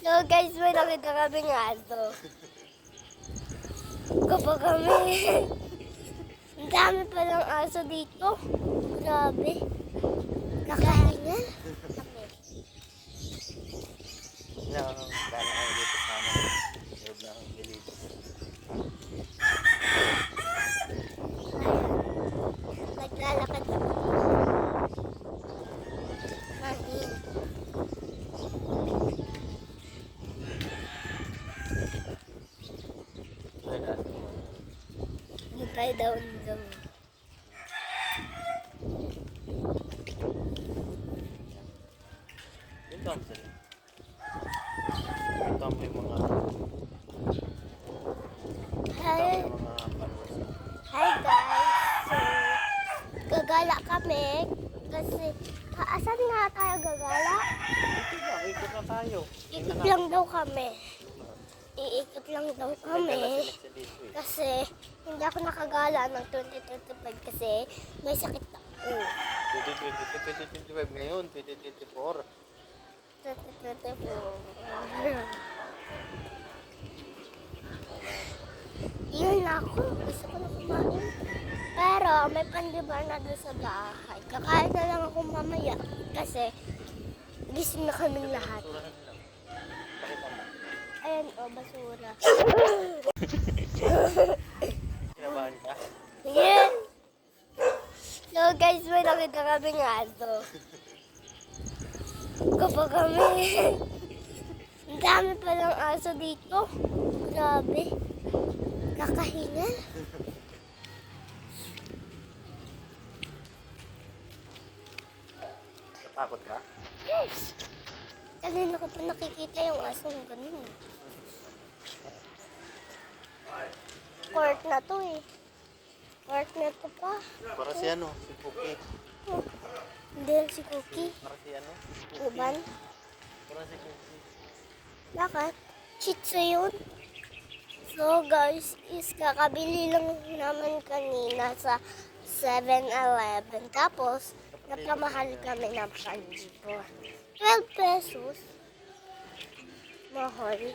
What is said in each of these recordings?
So guys, may nakita kami ng aso. Kapag kami. Ang dami palang aso dito. Grabe. Kakahingan. Kala kayo dito sa amin. Loob ng gilid. Naglalakad ako. Hangin. Hintay daw daw. Dito ang sila. Ito ang may mga... Hi. Hi guys. So, gagala kami. Kasi, asan nga tayo gagala? Ikot na tayo. Ikot lang daw kami. Iikot lang daw kami. Kasi, hindi ako nakagala ng 2025 kasi may sakit ako. 2025 ngayon, 2024. 2024. Yun na ako. Gusto ko na kumain. Pero may pandibar na doon sa bahay. Kakain na lang ako mamaya. Kasi gising na kaming lahat. Ayan o, basura. Kinabahan ka? Yeah. So guys, may nakita kami ng aso. Kapag kami. Ang dami palang aso dito. Grabe. Kakahingan. Natakot ka? Yes. Kanina ko pa nakikita yung aso ng ganun. Court na to eh. Court na to pa. Para si ano, si Cookie. Oh. Hindi si Cookie. Para si ano, si Cookie. Uban. Para si Cookie. Bakit? Shih Tzu yun. So guys, is kakabili lang naman kanina sa 7-Eleven. Tapos, napamahal kami ng panlibo. 12 pesos. Mahal.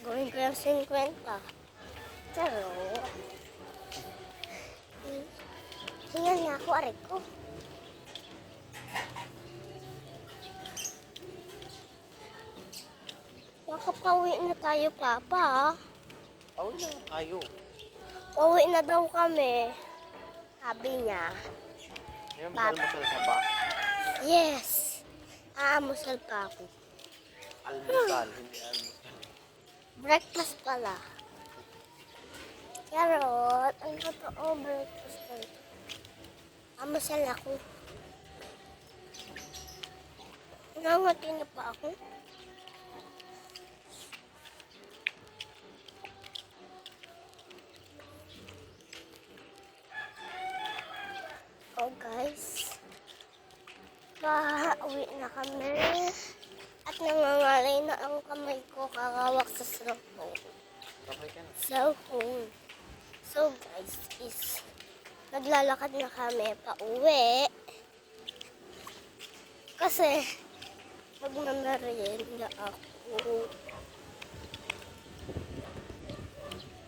Gawin ko yung 50. Pero, hingan nga ako, aray ko. Makapauwi na tayo, Papa. Awin na tayo. Pauwi na daw kami. Sabi niya. Ngayon, almusal ka ba? Yes. Aamusal pa ako. Almusal, hindi almusal. Breakfast pala. Carrot. Ang totoo, breakfast pala. Amusal ako. Nangati na pa ako. Oh guys, pauwi na kami at nangangalay na ang kamay ko kakawak sa cellphone. Okay ka na. Cellphone. So guys, is naglalakad na kami pauwi kasi magmamerienda ako.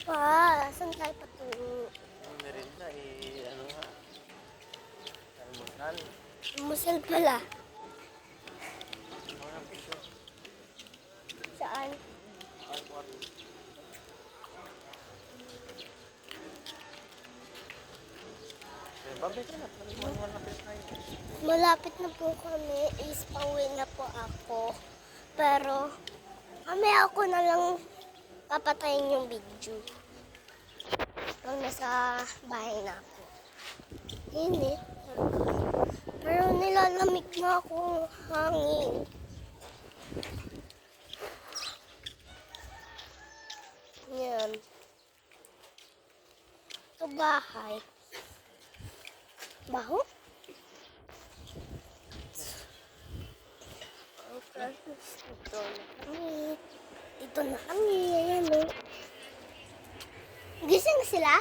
Pa, saan tayo patungo? Ang merinda, ano nga? Almusal. Musal pala. Mga piso. Saan? Babay ka na. Malapit tayo. Malapit na po kami. Is pauwi na po ako. Pero, mamaya ako na lang papatayin yung video. Pag nasa bahay na ako. Init. Pero nilalamig na ako hangin. Yan. Ito bahay. Baho? Okay. Ito na kami. Dito na kami. Ayan o. Gising na sila?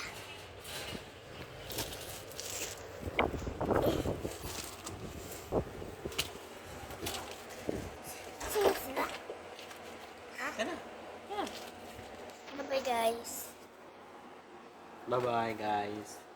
Gising na sila. Yan na. Bye-bye guys. Bye-bye, guys.